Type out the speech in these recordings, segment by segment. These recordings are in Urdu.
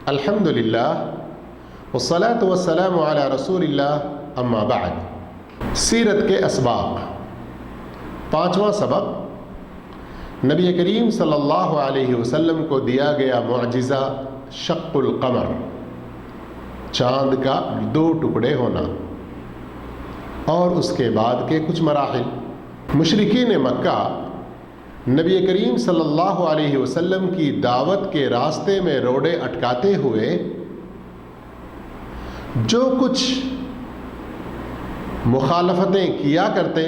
الحمدللہ والصلاة والسلام علی رسول اللہ اما بعد۔ سیرت کے اسباق، پانچواں سبق، نبی کریم صلی اللہ علیہ وسلم کو دیا گیا معجزہ شق القمر، چاند کا دو ٹکڑے ہونا، اور اس کے بعد کے کچھ مراحل۔ مشرکین مکہ نبی کریم صلی اللہ علیہ وسلم کی دعوت کے راستے میں روڑے اٹکاتے ہوئے جو کچھ مخالفتیں کیا کرتے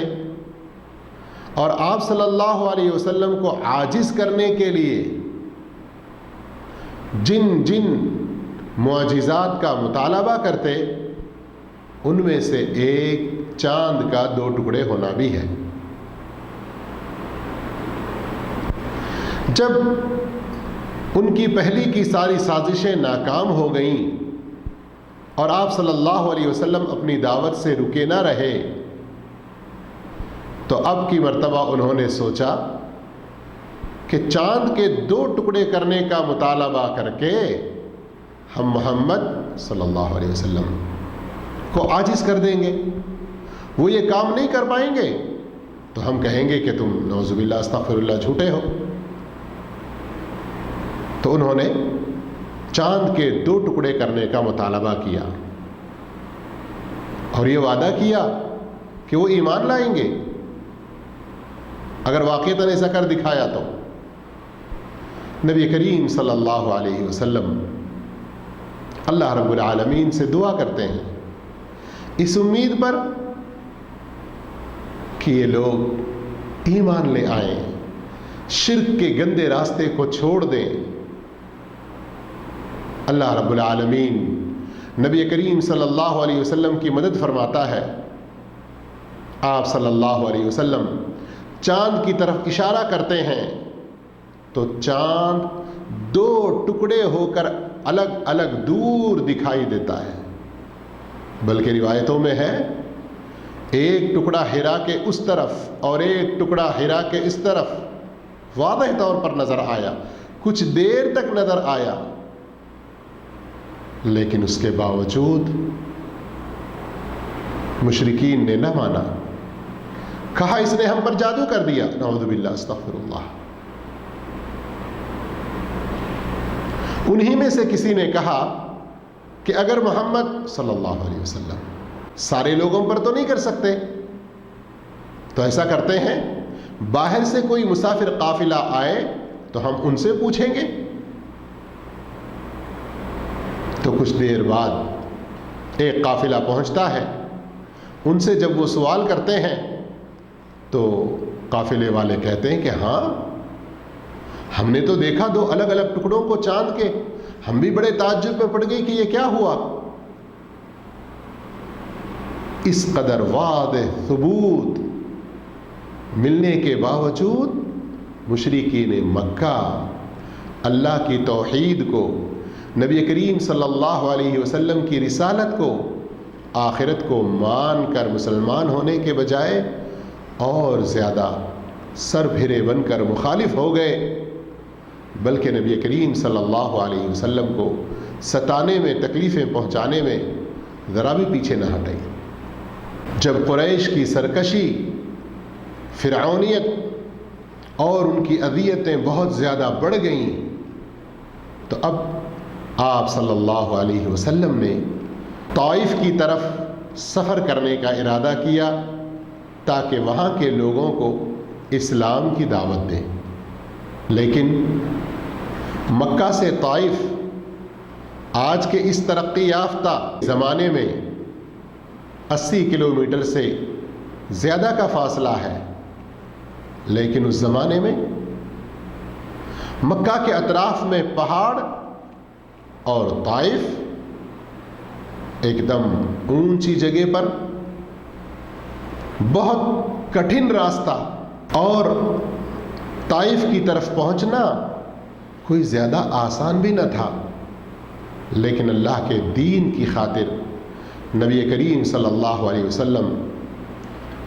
اور آپ صلی اللہ علیہ وسلم کو عاجز کرنے کے لیے جن جن معجزات کا مطالبہ کرتے، ان میں سے ایک چاند کا دو ٹکڑے ہونا بھی ہے۔ جب ان کی پہلی کی ساری سازشیں ناکام ہو گئیں اور آپ صلی اللہ علیہ وسلم اپنی دعوت سے رکے نہ رہے، تو اب کی مرتبہ انہوں نے سوچا کہ چاند کے دو ٹکڑے کرنے کا مطالبہ کر کے ہم محمد صلی اللہ علیہ وسلم کو عاجز کر دیں گے، وہ یہ کام نہیں کر پائیں گے، تو ہم کہیں گے کہ تم نعوذ باللہ استغفر اللہ جھوٹے ہو۔ تو انہوں نے چاند کے دو ٹکڑے کرنے کا مطالبہ کیا اور یہ وعدہ کیا کہ وہ ایمان لائیں گے اگر واقعتاً ایسا کر دکھایا تو۔ نبی کریم صلی اللہ علیہ وسلم اللہ رب العالمین سے دعا کرتے ہیں اس امید پر کہ یہ لوگ ایمان لے آئیں، شرک کے گندے راستے کو چھوڑ دیں۔ اللہ رب العالمین نبی کریم صلی اللہ علیہ وسلم کی مدد فرماتا ہے۔ آپ صلی اللہ علیہ وسلم چاند کی طرف اشارہ کرتے ہیں تو چاند دو ٹکڑے ہو کر الگ الگ دور دکھائی دیتا ہے، بلکہ روایتوں میں ہے ایک ٹکڑا ہرا کے اس طرف اور ایک ٹکڑا ہرا کے اس طرف واضح طور پر نظر آیا، کچھ دیر تک نظر آیا، لیکن اس کے باوجود مشرکین نے نہ مانا، کہا اس نے ہم پر جادو کر دیا، نعوذ باللہ استغفر اللہ۔ انہی میں سے کسی نے کہا کہ اگر محمد صلی اللہ علیہ وسلم سارے لوگوں پر تو نہیں کر سکتے، تو ایسا کرتے ہیں باہر سے کوئی مسافر قافلہ آئے تو ہم ان سے پوچھیں گے۔ تو کچھ دیر بعد ایک قافلہ پہنچتا ہے، ان سے جب وہ سوال کرتے ہیں تو قافلے والے کہتے ہیں کہ ہاں ہم نے تو دیکھا دو الگ الگ ٹکڑوں کو چاند کے، ہم بھی بڑے تعجب میں پڑ گئے کہ یہ کیا ہوا۔ اس قدر واضح ثبوت ملنے کے باوجود مشرکین مکہ اللہ کی توحید کو، نبی کریم صلی اللہ علیہ وسلم کی رسالت کو، آخرت کو مان کر مسلمان ہونے کے بجائے اور زیادہ سر پھرے بن کر مخالف ہو گئے، بلکہ نبی کریم صلی اللہ علیہ وسلم کو ستانے میں، تکلیفیں پہنچانے میں ذرا بھی پیچھے نہ ہٹے۔ جب قریش کی سرکشی، فرعونیت اور ان کی اذیتیں بہت زیادہ بڑھ گئیں، تو اب آپ صلی اللہ علیہ وسلم نے طائف کی طرف سفر کرنے کا ارادہ کیا تاکہ وہاں کے لوگوں کو اسلام کی دعوت دیں، لیکن مکہ سے طائف آج کے اس ترقی یافتہ زمانے میں 80 کلومیٹر سے زیادہ کا فاصلہ ہے، لیکن اس زمانے میں مکہ کے اطراف میں پہاڑ اور طائف ایک دم اونچی جگہ پر، بہت کٹھن راستہ، اور طائف کی طرف پہنچنا کوئی زیادہ آسان بھی نہ تھا، لیکن اللہ کے دین کی خاطر نبی کریم صلی اللہ علیہ وسلم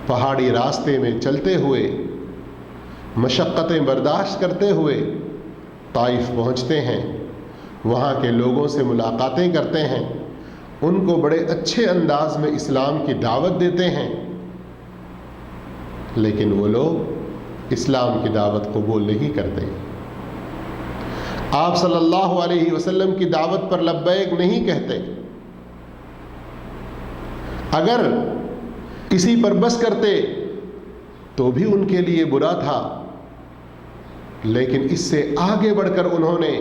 پہاڑی راستے میں چلتے ہوئے، مشقتیں برداشت کرتے ہوئے طائف پہنچتے ہیں، وہاں کے لوگوں سے ملاقاتیں کرتے ہیں، ان کو بڑے اچھے انداز میں اسلام کی دعوت دیتے ہیں، لیکن وہ لوگ اسلام کی دعوت قبول نہیں کرتے، آپ صلی اللہ علیہ وسلم کی دعوت پر لبیک نہیں کہتے، اگر کسی پر بس کرتے تو بھی ان کے لیے برا تھا، لیکن اس سے آگے بڑھ کر انہوں نے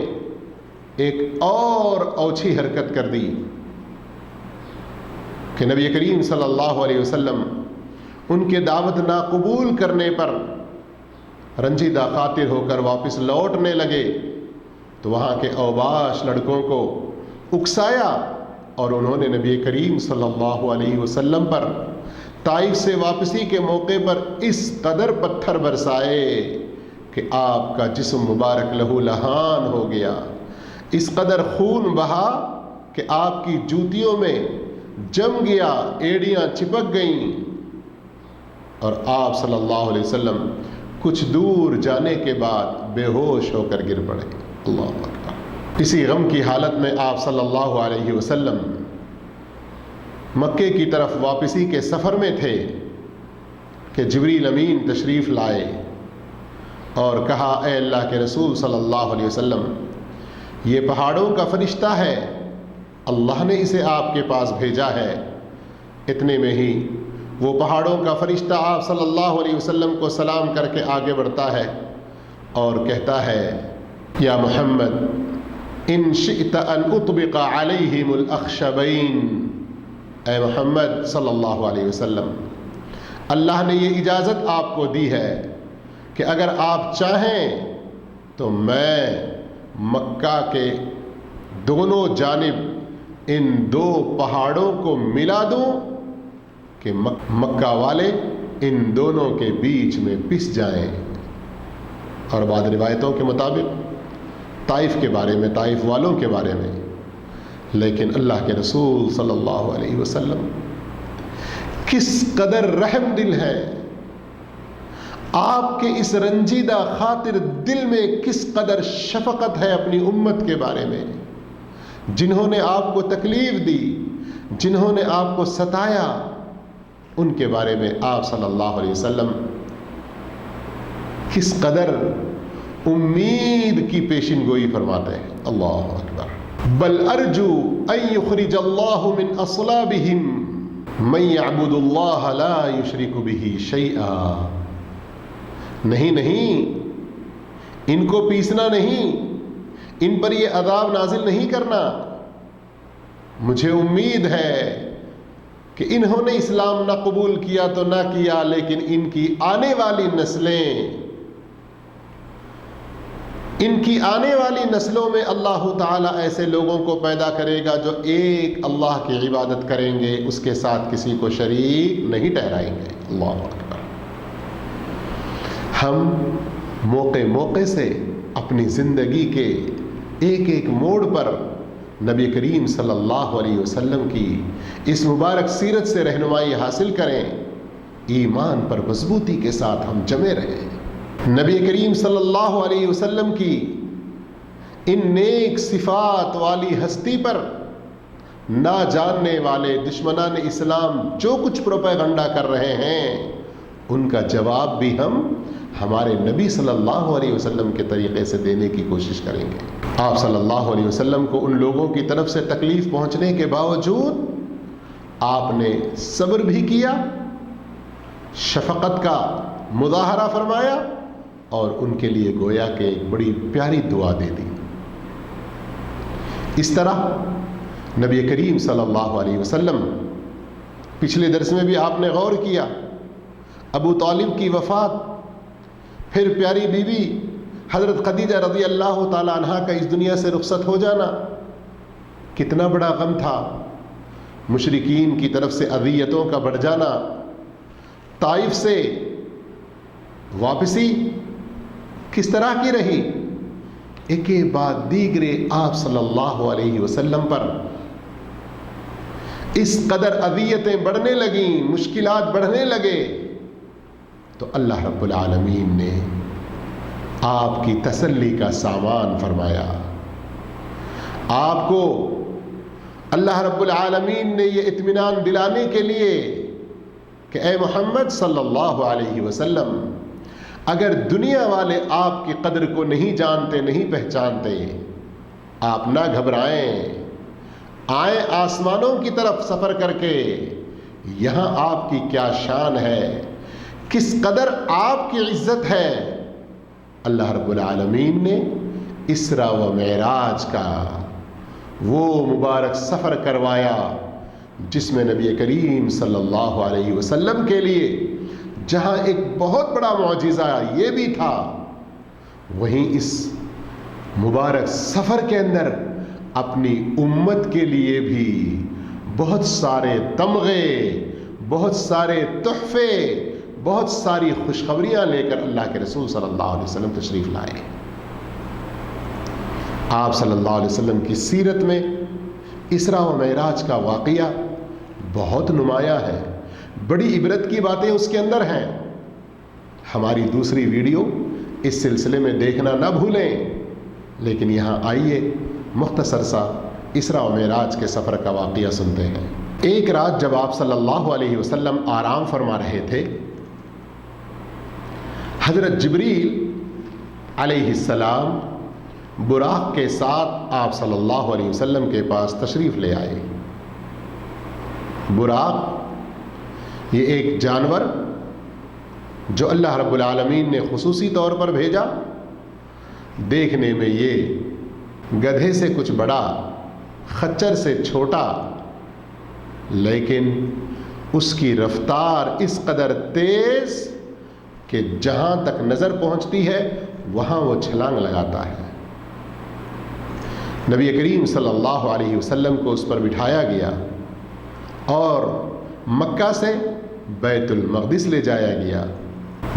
ایک اور اوچھی حرکت کر دی کہ نبی کریم صلی اللہ علیہ وسلم ان کے دعوت ناقبول کرنے پر رنجیدہ خاطر ہو کر واپس لوٹنے لگے، تو وہاں کے اوباش لڑکوں کو اکسایا اور انہوں نے نبی کریم صلی اللہ علیہ وسلم پر طائف سے واپسی کے موقع پر اس قدر پتھر برسائے کہ آپ کا جسم مبارک لہو لہان ہو گیا، اس قدر خون بہا کہ آپ کی جوتیوں میں جم گیا، ایڑیاں چپک گئیں، اور آپ صلی اللہ علیہ وسلم کچھ دور جانے کے بعد بے ہوش ہو کر گر پڑے۔ اللہ اکبر۔ اسی غم کی حالت میں آپ صلی اللہ علیہ وسلم مکے کی طرف واپسی کے سفر میں تھے کہ جبریل امین تشریف لائے اور کہا، اے اللہ کے رسول صلی اللہ علیہ وسلم، یہ پہاڑوں کا فرشتہ ہے، اللہ نے اسے آپ کے پاس بھیجا ہے۔ اتنے میں ہی وہ پہاڑوں کا فرشتہ آپ صلی اللہ علیہ وسلم کو سلام کر کے آگے بڑھتا ہے اور کہتا ہے، یا محمد ان شئت ان اطبق علیہم الاخشبین، اے محمد صلی اللہ علیہ وسلم، اللہ نے یہ اجازت آپ کو دی ہے کہ اگر آپ چاہیں تو میں مکہ کے دونوں جانب ان دو پہاڑوں کو ملا دوں کہ مکہ والے ان دونوں کے بیچ میں پس جائیں۔ اور بعض روایتوں کے مطابق طائف کے بارے میں، طائف والوں کے بارے میں، لیکن اللہ کے رسول صلی اللہ علیہ وسلم کس قدر رحم دل ہے، آپ کے اس رنجیدہ خاطر دل میں کس قدر شفقت ہے اپنی امت کے بارے میں، جنہوں نے آپ کو تکلیف دی، جنہوں نے آپ کو ستایا، ان کے بارے میں آپ صلی اللہ علیہ وسلم کس قدر امید کی پیشن گوئی فرماتے ہیں۔ اللہ اکبر۔ بل ارجو ان یخرج اللہ من اصلابہم من یعبد اللہ لا یشرک بہ شیئا، نہیں، ان کو پیسنا نہیں، ان پر یہ عذاب نازل نہیں کرنا، مجھے امید ہے کہ انہوں نے اسلام نہ قبول کیا تو نہ کیا، لیکن ان کی آنے والی نسلیں، ان کی آنے والی نسلوں میں اللہ تعالیٰ ایسے لوگوں کو پیدا کرے گا جو ایک اللہ کی عبادت کریں گے، اس کے ساتھ کسی کو شریک نہیں ٹھہرائیں گے۔ اللہ اکبر۔ ہم موقع سے اپنی زندگی کے ایک ایک موڑ پر نبی کریم صلی اللہ علیہ وسلم کی اس مبارک سیرت سے رہنمائی حاصل کریں، ایمان پر مضبوطی کے ساتھ ہم جمے رہیں، نبی کریم صلی اللہ علیہ وسلم کی ان نیک صفات والی ہستی پر نہ جاننے والے دشمنان اسلام جو کچھ پروپیگنڈا کر رہے ہیں، ان کا جواب بھی ہم ہمارے نبی صلی اللہ علیہ وسلم کے طریقے سے دینے کی کوشش کریں گے۔ آپ صلی اللہ علیہ وسلم کو ان لوگوں کی طرف سے تکلیف پہنچنے کے باوجود آپ نے صبر بھی کیا، شفقت کا مظاہرہ فرمایا، اور ان کے لیے گویا کہ ایک بڑی پیاری دعا دے دی۔ اس طرح نبی کریم صلی اللہ علیہ وسلم، پچھلے درس میں بھی آپ نے غور کیا، ابو طالب کی وفات، پھر پیاری بیوی حضرت خدیجہ رضی اللہ تعالی عنہا کا اس دنیا سے رخصت ہو جانا، کتنا بڑا غم تھا، مشرکین کی طرف سے اذیتوں کا بڑھ جانا، طائف سے واپسی کس طرح کی رہی، ایک بعد دیگرے آپ صلی اللہ علیہ وسلم پر اس قدر اذیتیں بڑھنے لگیں، مشکلات بڑھنے لگے، تو اللہ رب العالمین نے آپ کی تسلی کا سامان فرمایا، آپ کو اللہ رب العالمین نے یہ اطمینان دلانے کے لیے کہ اے محمد صلی اللہ علیہ وسلم، اگر دنیا والے آپ کی قدر کو نہیں جانتے، نہیں پہچانتے، آپ نہ گھبرائیں، آئیں آسمانوں کی طرف سفر کر کے، یہاں آپ کی کیا شان ہے، کس قدر آپ کی عزت ہے۔ اللہ رب العالمین نے اسرا و معراج کا وہ مبارک سفر کروایا جس میں نبی کریم صلی اللہ علیہ وسلم کے لیے جہاں ایک بہت بڑا معجزہ یہ بھی تھا، وہیں اس مبارک سفر کے اندر اپنی امت کے لیے بھی بہت سارے تمغے، بہت سارے تحفے، بہت ساری خوشخبریاں لے کر اللہ کے رسول صلی اللہ علیہ وسلم تشریف لائے۔ آپ صلی اللہ علیہ وسلم کی سیرت میں اسرا و معراج کا واقعہ بہت نمایاں ہے، بڑی عبرت کی باتیں اس کے اندر ہیں۔ ہماری دوسری ویڈیو اس سلسلے میں دیکھنا نہ بھولیں، لیکن یہاں آئیے مختصر سا اسرا و معراج کے سفر کا واقعہ سنتے ہیں۔ ایک رات جب آپ صلی اللہ علیہ وسلم آرام فرما رہے تھے، حضرت جبریل علیہ السلام براق کے ساتھ آپ صلی اللہ علیہ وسلم کے پاس تشریف لے آئے۔ براق یہ ایک جانور جو اللہ رب العالمین نے خصوصی طور پر بھیجا، دیکھنے میں یہ گدھے سے کچھ بڑا، خچر سے چھوٹا، لیکن اس کی رفتار اس قدر تیز کہ جہاں تک نظر پہنچتی ہے وہاں وہ چھلانگ لگاتا ہے۔ نبی کریم صلی اللہ علیہ وسلم کو اس پر بٹھایا گیا اور مکہ سے بیت المقدس لے جایا گیا،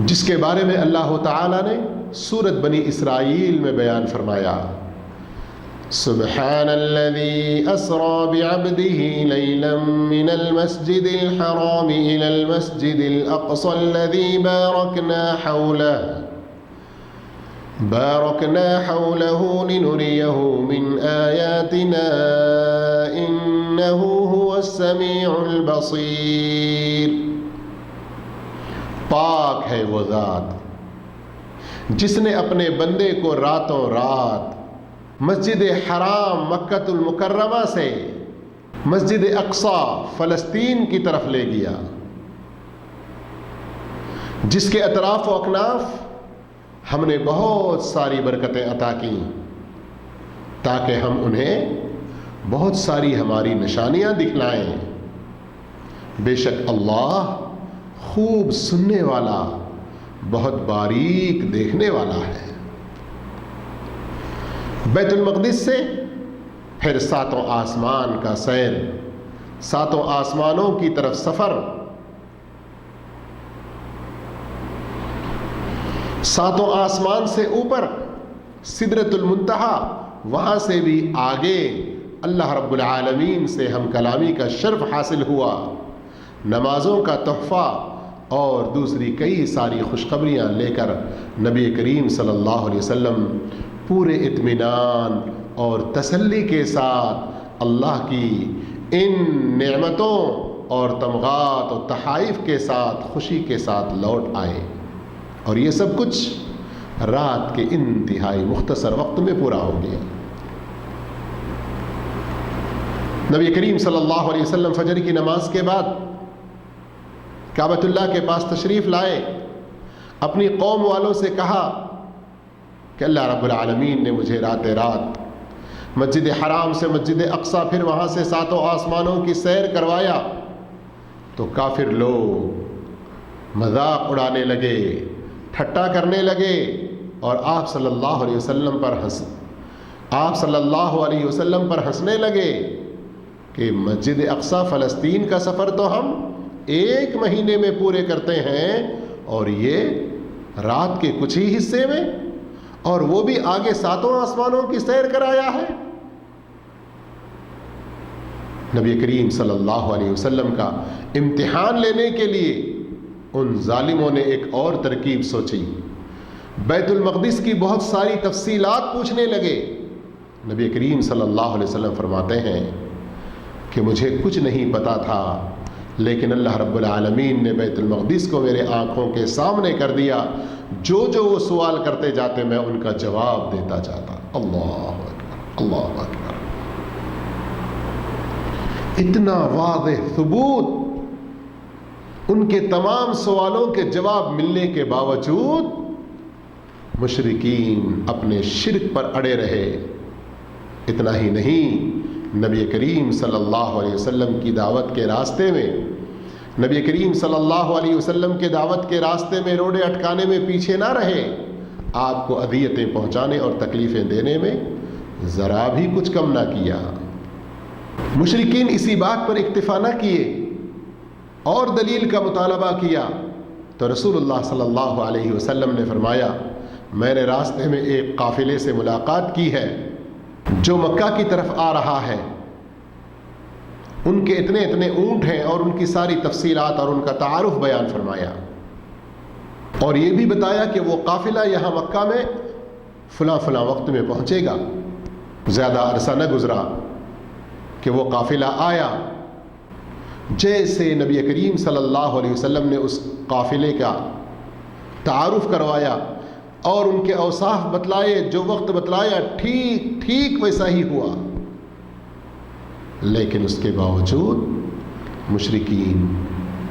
جس کے بارے میں اللہ تعالی نے سورۃ بنی اسرائیل میں بیان فرمایا، سبحان الذي اسرى بعبده ليلا من المسجد الحرام الى المسجد الاقصى الذي باركنا حوله لنريه من آياتنا إنه هو السميع البصير۔ پاک ہے وہ ذات جس نے اپنے بندے کو راتوں رات مسجد حرام مکۃ المکرمہ سے مسجد اقصی فلسطین کی طرف لے گیا، جس کے اطراف و اکناف ہم نے بہت ساری برکتیں عطا کی تاکہ ہم انہیں بہت ساری ہماری نشانیاں دکھلائیں۔ بے شک اللہ خوب سننے والا، بہت باریک دیکھنے والا ہے۔ بیت المقدس سے پھر ساتوں آسمان کا سیر، ساتوں آسمانوں کی طرف سفر، ساتوں آسمان سے اوپر سدرۃ المنتہا، وہاں سے بھی آگے اللہ رب العالمین سے ہم کلامی کا شرف حاصل ہوا، نمازوں کا تحفہ اور دوسری کئی ساری خوشخبریاں لے کر نبی کریم صلی اللہ علیہ وسلم پورے اطمینان اور تسلی کے ساتھ اللہ کی ان نعمتوں اور تمغات و تحائف کے ساتھ خوشی کے ساتھ لوٹ آئے، اور یہ سب کچھ رات کے انتہائی مختصر وقت میں پورا ہو گیا۔ نبی کریم صلی اللہ علیہ وسلم فجر کی نماز کے بعد کعبۃ اللہ کے پاس تشریف لائے، اپنی قوم والوں سے کہا کہ اللہ رب العالمین نے مجھے رات مسجد حرام سے مسجد اقصی، پھر وہاں سے ساتوں آسمانوں کی سیر کروایا، تو کافر لوگ مذاق اڑانے لگے، ٹھٹا کرنے لگے، اور آپ صلی اللہ علیہ وسلم پر ہنسنے لگے کہ مسجد اقصی فلسطین کا سفر تو ہم 1 مہینے میں پورے کرتے ہیں، اور یہ رات کے کچھ ہی حصے میں، اور وہ بھی آگے ساتوں آسمانوں کی سیر کرایا ہے۔ نبی کریم صلی اللہ علیہ وسلم کا امتحان لینے کے لیے ان ظالموں نے ایک اور ترکیب سوچی، بیت المقدس کی بہت ساری تفصیلات پوچھنے لگے۔ نبی کریم صلی اللہ علیہ وسلم فرماتے ہیں کہ مجھے کچھ نہیں پتا تھا، لیکن اللہ رب العالمین نے بیت المقدس کو میرے آنکھوں کے سامنے کر دیا، جو جو وہ سوال کرتے جاتے میں ان کا جواب دیتا جاتا۔ اللہ اکبر، اللہ اکبر۔ اتنا واضح ثبوت، ان کے تمام سوالوں کے جواب ملنے کے باوجود مشرکین اپنے شرک پر اڑے رہے۔ اتنا ہی نہیں، نبی کریم صلی اللہ علیہ وسلم کی دعوت کے راستے میں، نبی کریم صلی اللہ علیہ وسلم کے دعوت کے راستے میں روڑے اٹکانے میں پیچھے نہ رہے، آپ کو اذیتیں پہنچانے اور تکلیفیں دینے میں ذرا بھی کچھ کم نہ کیا۔ مشرکین اسی بات پر اکتفا نہ کیے اور دلیل کا مطالبہ کیا تو رسول اللہ صلی اللہ علیہ وسلم نے فرمایا، میں نے راستے میں ایک قافلے سے ملاقات کی ہے جو مکہ کی طرف آ رہا ہے، ان کے اتنے اتنے اونٹ ہیں، اور ان کی ساری تفصیلات اور ان کا تعارف بیان فرمایا، اور یہ بھی بتایا کہ وہ قافلہ یہاں مکہ میں فلاں فلاں وقت میں پہنچے گا۔ زیادہ عرصہ نہ گزرا کہ وہ قافلہ آیا۔ جیسے نبی کریم صلی اللہ علیہ وسلم نے اس قافلے کا تعارف کروایا اور ان کے اوصاف بتلائے، جو وقت بتلایا ٹھیک ٹھیک ویسا ہی ہوا، لیکن اس کے باوجود مشرکین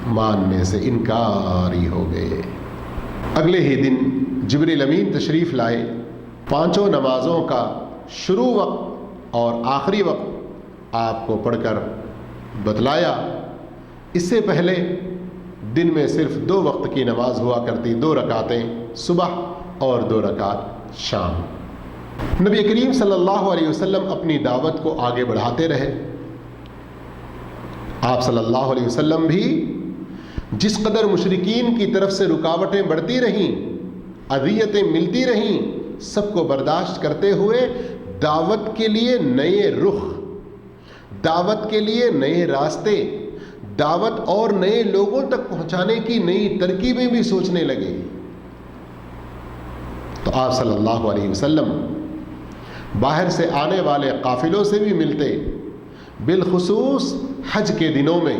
ماننے سے انکاری ہو گئے۔ اگلے ہی دن جبریل امین تشریف لائے، پانچوں نمازوں کا شروع وقت اور آخری وقت آپ کو پڑھ کر بتلایا۔ اس سے پہلے دن میں صرف 2 وقت کی نماز ہوا کرتی، 2 رکعتیں صبح اور 2 رکعت شام۔ نبی کریم صلی اللہ علیہ وسلم اپنی دعوت کو آگے بڑھاتے رہے۔ آپ صلی اللہ علیہ وسلم بھی جس قدر مشرکین کی طرف سے رکاوٹیں بڑھتی رہیں، اذیتیں ملتی رہیں، سب کو برداشت کرتے ہوئے دعوت کے لیے نئے رخ، دعوت کے لیے نئے راستے، دعوت اور نئے لوگوں تک پہنچانے کی نئی ترکیبیں بھی سوچنے لگے۔ تو آپ صلی اللہ علیہ وسلم باہر سے آنے والے قافلوں سے بھی ملتے، بالخصوص حج کے دنوں میں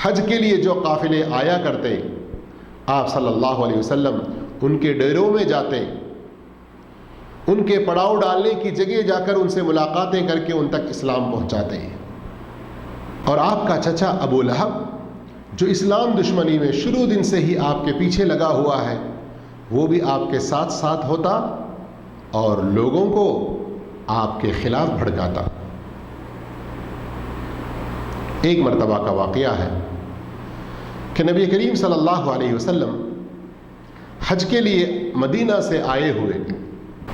حج کے لیے جو قافلے آیا کرتے، آپ صلی اللہ علیہ وسلم ان کے ڈیروں میں جاتے، ان کے پڑاؤ ڈالنے کی جگہ جا کر ان سے ملاقاتیں کر کے ان تک اسلام پہنچاتے ہیں۔ اور آپ کا چچا ابو لہب جو اسلام دشمنی میں شروع دن سے ہی آپ کے پیچھے لگا ہوا ہے، وہ بھی آپ کے ساتھ ساتھ ہوتا اور لوگوں کو آپ کے خلاف بھڑکاتا۔ ایک مرتبہ کا واقعہ ہے کہ نبی کریم صلی اللہ علیہ وسلم حج کے لیے مدینہ سے آئے ہوئے،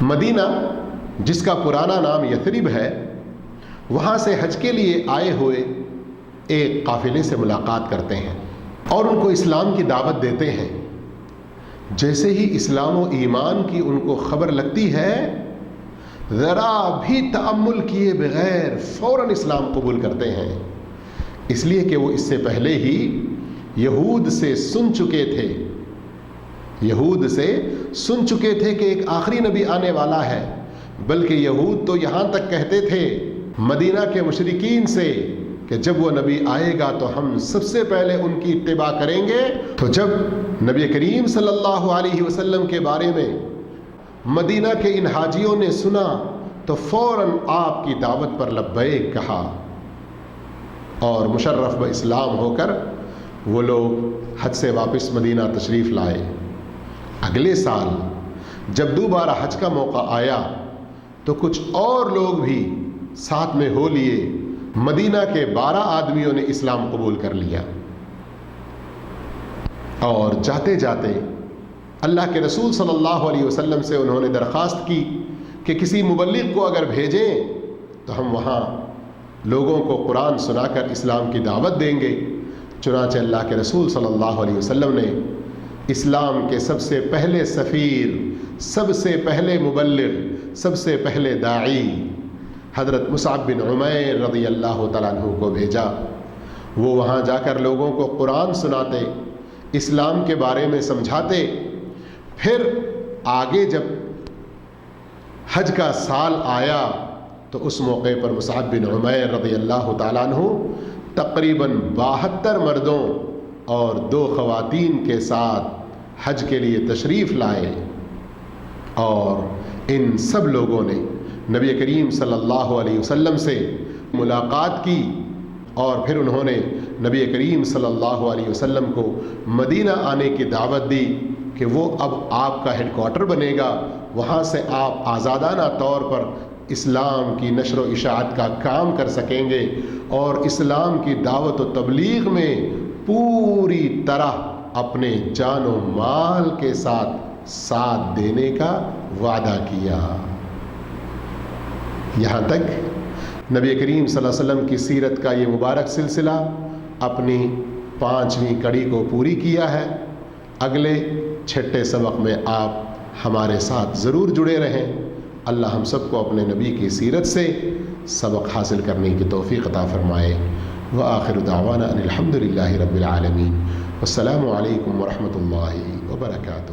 مدینہ جس کا پرانا نام یثرب ہے، وہاں سے حج کے لیے آئے ہوئے ایک قافلے سے ملاقات کرتے ہیں اور ان کو اسلام کی دعوت دیتے ہیں۔ جیسے ہی اسلام و ایمان کی ان کو خبر لگتی ہے، ذرا بھی تأمل کیے بغیر فوراً اسلام قبول کرتے ہیں، اس لیے کہ وہ اس سے پہلے ہی یہود سے سن چکے تھے، یہود سے سن چکے تھے کہ ایک آخری نبی آنے والا ہے۔ بلکہ یہود تو یہاں تک کہتے تھے مدینہ کے مشرکین سے کہ جب وہ نبی آئے گا تو ہم سب سے پہلے ان کی اتباع کریں گے۔ تو جب نبی کریم صلی اللہ علیہ وسلم کے بارے میں مدینہ کے ان حاجیوں نے سنا تو فوراً آپ کی دعوت پر لبیک کہا، اور مشرف ب اسلام ہو کر وہ لوگ حج سے واپس مدینہ تشریف لائے۔ اگلے سال جب دوبارہ حج کا موقع آیا تو کچھ اور لوگ بھی ساتھ میں ہو لیے، مدینہ کے 12 آدمیوں نے اسلام قبول کر لیا، اور جاتے جاتے اللہ کے رسول صلی اللہ علیہ وسلم سے انہوں نے درخواست کی کہ کسی مبلغ کو اگر بھیجیں تو ہم وہاں لوگوں کو قرآن سنا کر اسلام کی دعوت دیں گے۔ چنانچہ اللہ کے رسول صلی اللہ علیہ وسلم نے اسلام کے سب سے پہلے سفیر، سب سے پہلے مبلغ، سب سے پہلے داعی حضرت مصعب بن عمیر رضی اللہ تعالیٰ عنہ کو بھیجا۔ وہ وہاں جا کر لوگوں کو قرآن سناتے، اسلام کے بارے میں سمجھاتے۔ پھر آگے جب حج کا سال آیا تو اس موقع پر مصعب بن عمیر رضی اللہ تعالیٰ عنہ تقریباً 72 مردوں اور 2 خواتین کے ساتھ حج کے لیے تشریف لائے، اور ان سب لوگوں نے نبی کریم صلی اللہ علیہ وسلم سے ملاقات کی، اور پھر انہوں نے نبی کریم صلی اللہ علیہ وسلم کو مدینہ آنے کی دعوت دی کہ وہ اب آپ کا ہیڈ کوارٹر بنے گا، وہاں سے آپ آزادانہ طور پر اسلام کی نشر و اشاعت کا کام کر سکیں گے، اور اسلام کی دعوت و تبلیغ میں پوری طرح اپنے جان و مال کے ساتھ دینے کا وعدہ کیا۔ یہاں تک نبی کریم صلی اللہ علیہ وسلم کی سیرت کا یہ مبارک سلسلہ اپنی 5ویں کڑی کو پوری کیا ہے۔ اگلے چھٹے سبق میں آپ ہمارے ساتھ ضرور جڑے رہیں۔ اللہ ہم سب کو اپنے نبی کی سیرت سے سبق حاصل کرنے کی توفیق عطا فرمائے۔ وآخر دعوانا ان الحمد للہ رب العالمین۔ والسلام علیکم ورحمۃ اللہ وبرکاتہ۔